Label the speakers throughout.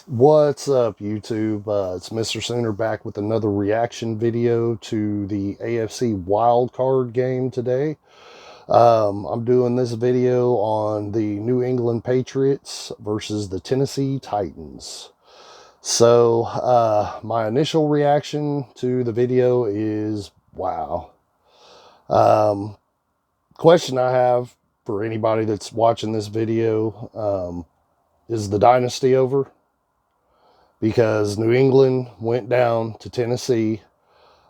Speaker 1: What's up, YouTube? It's Mr. Sooner back with another reaction video to the AFC WildCard game today. I'm doing this video on the New England Patriots versus the Tennessee Titans. So, my initial reaction to the video is wow. Um, Question I have for anybody that's watching this video, is the dynasty over? Because New England went down to Tennessee.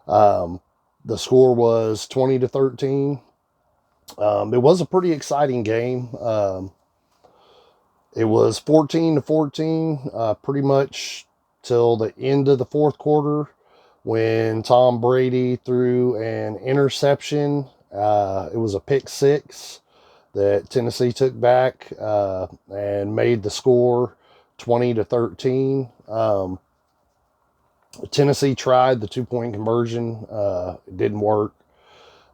Speaker 1: Um, the score was 20-13. It was a pretty exciting game. It was 14-14, pretty much till the end of the fourth quarter when Tom Brady threw an interception. It was a pick six that Tennessee took back and made the score 20-13. Tennessee tried the 2-point conversion. It didn't work,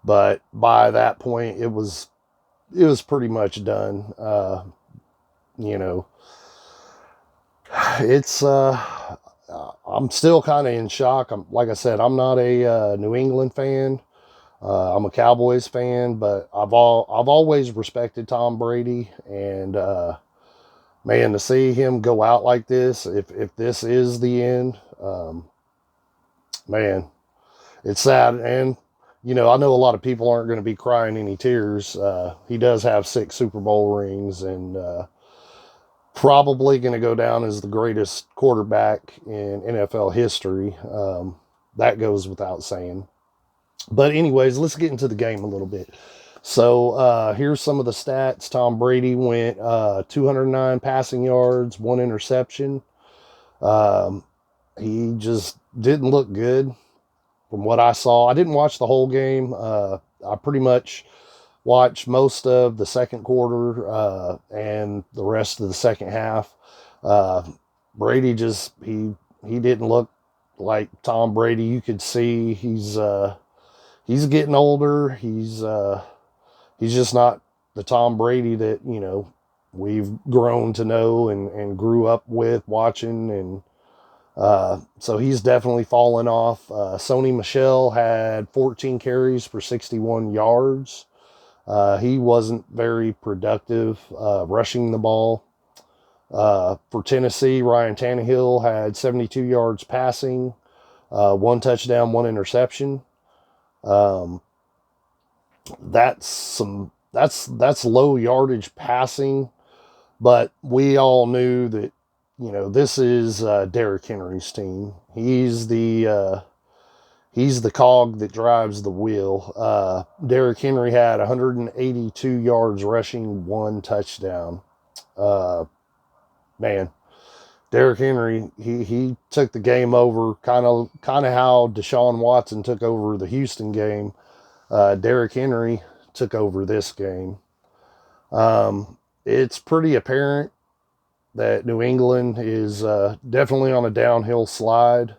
Speaker 1: but by that point, it was pretty much done. You know, it's I'm still kind of in shock. Like I said, I'm not a New England fan. I'm a Cowboys fan, but I've always respected Tom Brady, and man, to see him go out like this, if this is the end, man, it's sad. And I know a lot of people aren't going to be crying any tears. He does have 6 Super Bowl rings, and probably going to go down as the greatest quarterback in NFL history. That goes without saying. But anyways, let's get into the game a little bit. So here's some of the stats. Tom Brady went 209 passing yards, 1 interception. He just didn't look good from what I saw. I didn't watch the whole game. I pretty much watched most of the second quarter and the rest of the second half. Brady he didn't look like Tom Brady. You could see he's getting older. He's just not the Tom Brady that we've grown to know and grew up with watching. And so he's definitely fallen off. Sony Michel had 14 carries for 61 yards. He wasn't very productive rushing the ball. For Tennessee, Ryan Tannehill had 72 yards passing, 1 touchdown, 1 interception. That's low yardage passing, but we all knew that this is Derrick Henry's team. He's the cog that drives the wheel. Derrick Henry had 182 yards rushing, 1 touchdown. Man, Derrick Henry, he took the game over, kind of how Deshaun Watson took over the Houston game. Derrick Henry took over this game. It's pretty apparent that New England is definitely on a downhill slide.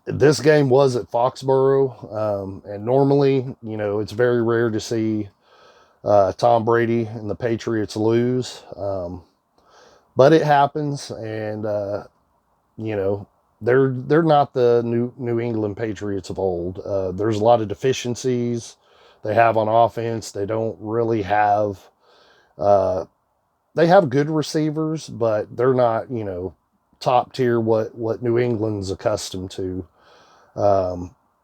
Speaker 1: This game was at Foxborough, and normally, it's very rare to see Tom Brady and the Patriots lose, but it happens, and they're not the New England Patriots of old. There's a lot of deficiencies they have on offense. They don't really have. They have good receivers, but they're not top tier what New England's accustomed to.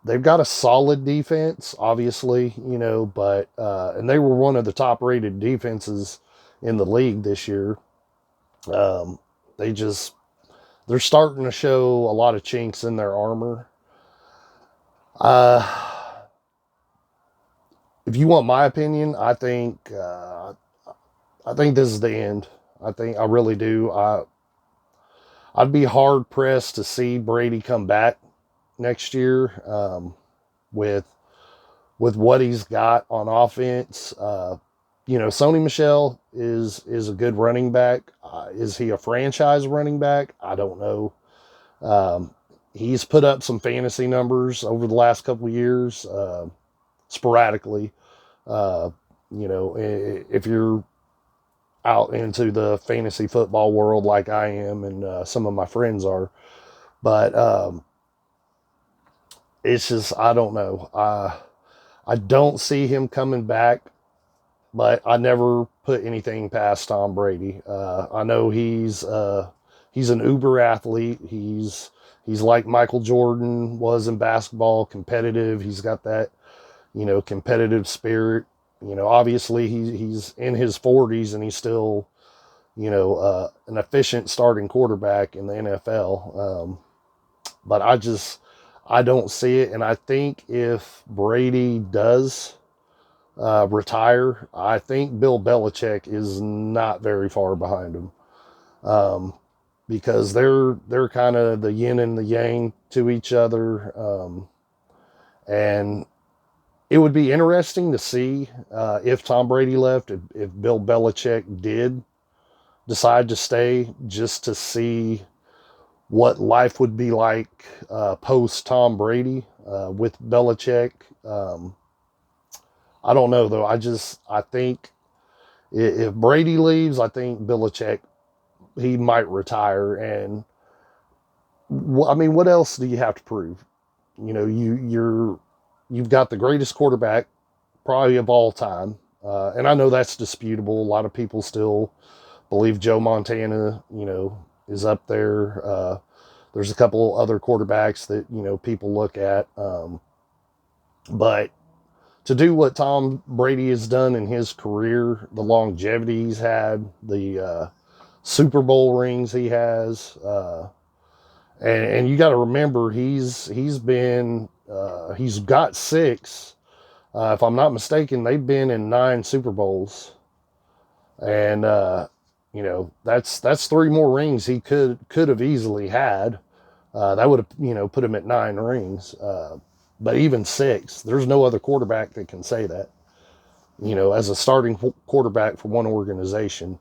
Speaker 1: They've got a solid defense, obviously, but and they were one of the top rated defenses in the league this year. They're starting to show a lot of chinks in their armor. If you want my opinion, I think this is the end. I really do. I'd be hard pressed to see Brady come back next year with what he's got on offense. Sony Michel is a good running back. Is he a franchise running back? I don't know. He's put up some fantasy numbers over the last couple of years, sporadically. If you're out into the fantasy football world like I am, and some of my friends are. But it's just, I don't know. I don't see him coming back, but I never put anything past Tom Brady. I know he's an uber athlete. He's like Michael Jordan was in basketball, competitive. He's got that, competitive spirit. Obviously he's in his 40s and he's still, an efficient starting quarterback in the NFL. But I don't see it. And I think if Brady does retire, I think Bill Belichick is not very far behind him, because they're kind of the yin and the yang to each other, and it would be interesting to see if Tom Brady left, if Bill Belichick did decide to stay, just to see what life would be like post Tom Brady with Belichick. I don't know though. I think if Brady leaves, I think Belichick, he might retire. And I mean, what else do you have to prove? You've got the greatest quarterback probably of all time, and I know that's disputable. A lot of people still believe Joe Montana, is up there. There's a couple other quarterbacks that people look at, but to do what Tom Brady has done in his career, the longevity he's had, the Super Bowl rings he has, and you got to remember he's got six. If I'm not mistaken, they've been in 9 Super Bowls, and that's 3 more rings he could have easily had. That would have put him at 9 rings. But even 6, there's no other quarterback that can say that. As a starting quarterback for one organization.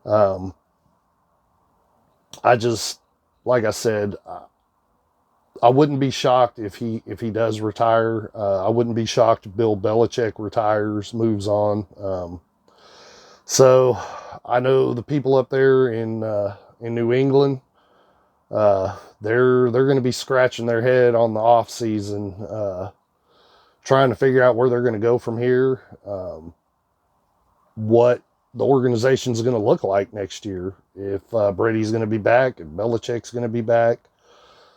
Speaker 1: I just, like I said, I wouldn't be shocked if he does retire. I wouldn't be shocked if Bill Belichick retires, moves on. So I know the people up there in New England, they're going to be scratching their head on the off season, trying to figure out where they're going to go from here, what the organization's going to look like next year, if Brady's going to be back, if Belichick's going to be back.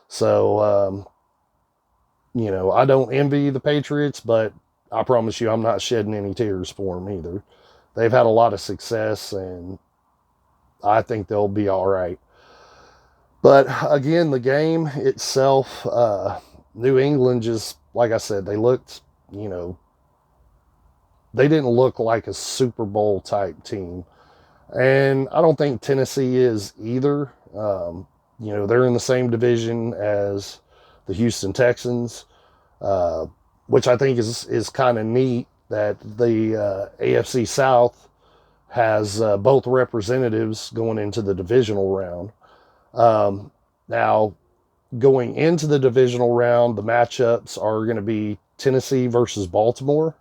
Speaker 1: So, I don't envy the Patriots, but I promise you I'm not shedding any tears for them either. They've had a lot of success, and I think they'll be all right. But again, the game itself, New England just, like I said, they looked, they didn't look like a Super Bowl type team. And I don't think Tennessee is either. They're in the same division as the Houston Texans, which I think is kind of neat that the AFC South has both representatives going into the divisional round. Now, going into the divisional round, the matchups are going to be Tennessee versus Baltimore,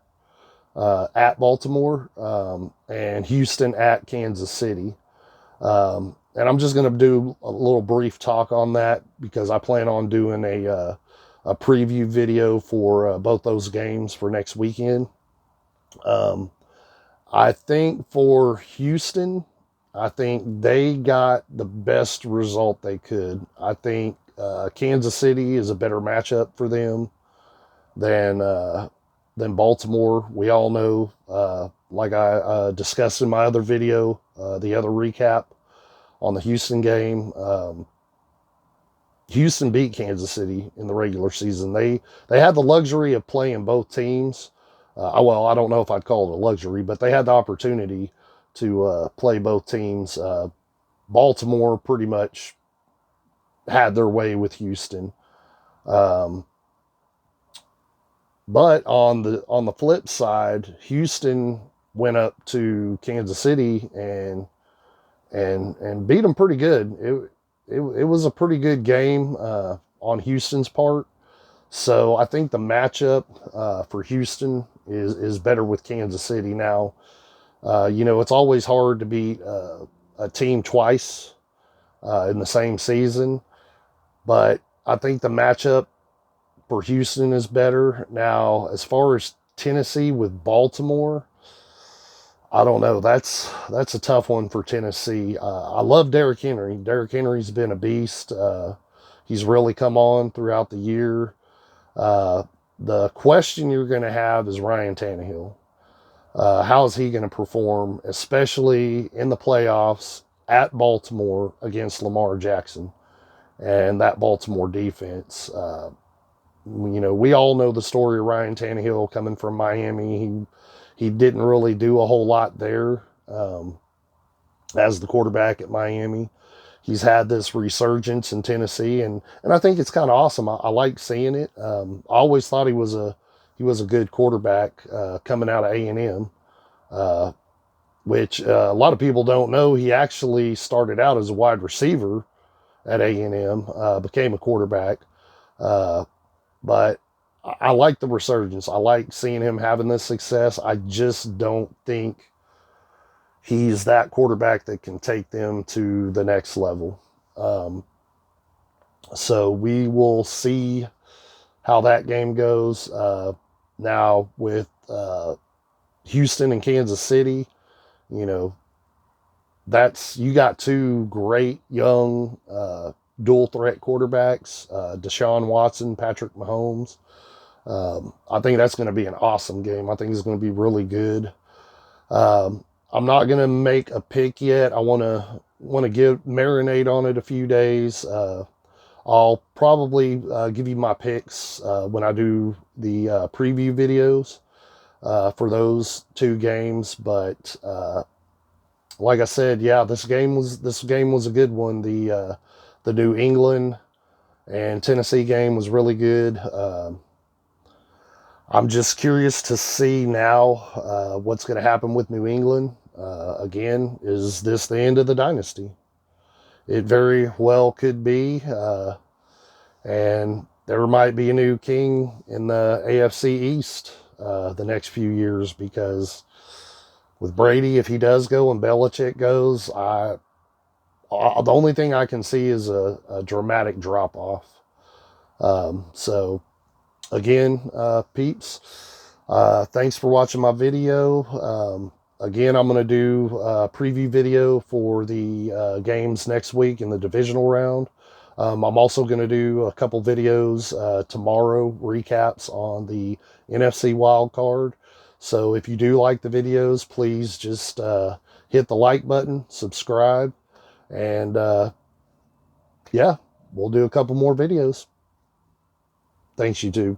Speaker 1: at Baltimore, and Houston at Kansas City. And I'm just going to do a little brief talk on that because I plan on doing a preview video for both those games for next weekend. I think for Houston, I think they got the best result they could. I think Kansas City is a better matchup for them than Baltimore. We all know, like I discussed in my other video, the other recap on the Houston game. Houston beat Kansas City in the regular season. They had the luxury of playing both teams. Well, I don't know if I'd call it a luxury, but they had the opportunity to play both teams. Baltimore pretty much had their way with Houston. But on the flip side, Houston went up to Kansas City and beat them pretty good. It was a pretty good game on Houston's part. So I think the matchup for Houston is better with Kansas City. Now, It's always hard to beat a team twice in the same season, but I think the matchup for Houston is better. Now, as far as Tennessee with Baltimore, I don't know. That's a tough one for Tennessee. I love Derrick Henry. Derrick Henry's been a beast. He's really come on throughout the year. Uh, the question you're going to have is Ryan Tannehill. How is he going to perform, especially in the playoffs at Baltimore against Lamar Jackson and that Baltimore defense? We all know the story of Ryan Tannehill coming from Miami. He didn't really do a whole lot there as the quarterback at Miami. He's had this resurgence in Tennessee, and I think it's kind of awesome. I like seeing it. I always thought he was a good quarterback coming out of A&M, which a lot of people don't know. He actually started out as a wide receiver at A&M, became a quarterback, but I like the resurgence. I like seeing him having this success. I just don't think he's that quarterback that can take them to the next level. So we will see how that game goes. Now with Houston and Kansas City, you know, you got two great young dual threat quarterbacks, Deshaun Watson, Patrick Mahomes. I think that's going to be an awesome game. I think it's going to be really good. I'm not going to make a pick yet. I want to marinate on it a few days. I'll probably give you my picks when I do the preview videos for those two games. But like I said, yeah, this game was a good one. The New England and Tennessee game was really good. I'm just curious to see now what's going to happen with New England. Again, is this the end of the dynasty? It very well could be. And there might be a new king in the AFC East the next few years, because with Brady, if he does go and Belichick goes, the only thing I can see is a dramatic drop off. So again, peeps, thanks for watching my video. Again, I'm going to do a preview video for the games next week in the divisional round. I'm also going to do a couple videos tomorrow, recaps on the NFC WildCard. So if you do like the videos, please just hit the like button, subscribe, and yeah, we'll do a couple more videos. Thanks, YouTube.